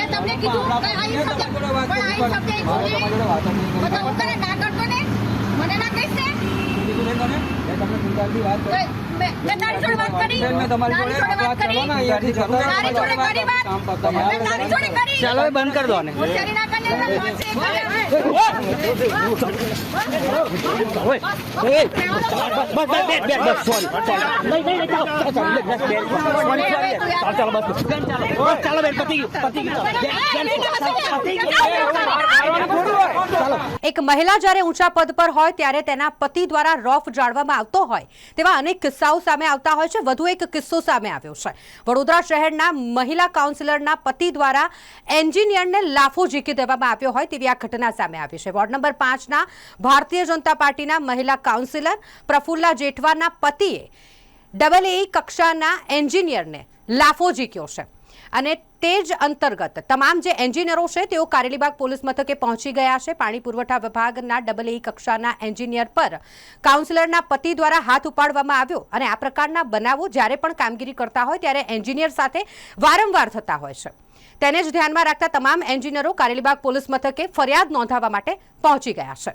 મેં તમને કીધું કે આ શબ્દ પણ આ શબ્દ બધા કરે ના કરતો ને મને ના કહીશ ને તમને ગુંડાગીરી વાત કરી મેં તારી જોડે વાત કરી મેં તમારી જોડે વાત કરો ને અહીંયાથી જતો રહો. તારી જોડે કરી વાત મેં તારી જોડે કરી ચાલો એ બંધ કરી દો ને હોશિયારી ના કરને એક મહિલા જ્યારે ઊંચા પદ પર હોય ત્યારે તેના પતિ દ્વારા રોફ જાળવામાં આવતો હોય તેવા અનેક કિસ્સાઓ સામે આવતા હોય છે। વધુ એક કિસ્સો સામે આવ્યો છે। વડોદરા શહેરના મહિલા કાઉન્સિલરના પતિ દ્વારા એન્જિનિયરને લાફો ઝીકી દેવામાં આવ્યો હોય તેવી આ ઘટના સામે આવી છે। વોર્ડ નંબર 5ના ભારતીય જનતા પાર્ટીના મહિલા કાઉન્સિલર પ્રફુલ્લા જેઠવાના પતિએ AA કક્ષાના એન્જિનિયરને લાફો ઝીક્યો છે અને તે જ અંતર્ગત તમામ જે એન્જિનિયરો છે તેઓ કારેલીબાગ પોલીસ મથકે પહોંચી ગયા છે। પાણી પુરવઠા વિભાગના AA કક્ષાના એન્જિનિયર પર કાઉન્સિલરના પતિ દ્વારા હાથ ઉપાડવામાં આવ્યો અને આ પ્રકારના બનાવો જ્યારે પણ કામગીરી કરતા હોય ત્યારે એન્જિનિયર સાથે વારંવાર થતા હોય છે। તેને જ ધ્યાનમાં રાખતા તમામ એન્જિનિયરો કારેલીબાગ પોલીસ મથકે ફરિયાદ નોંધાવવા માટે પહોંચી ગયા છે।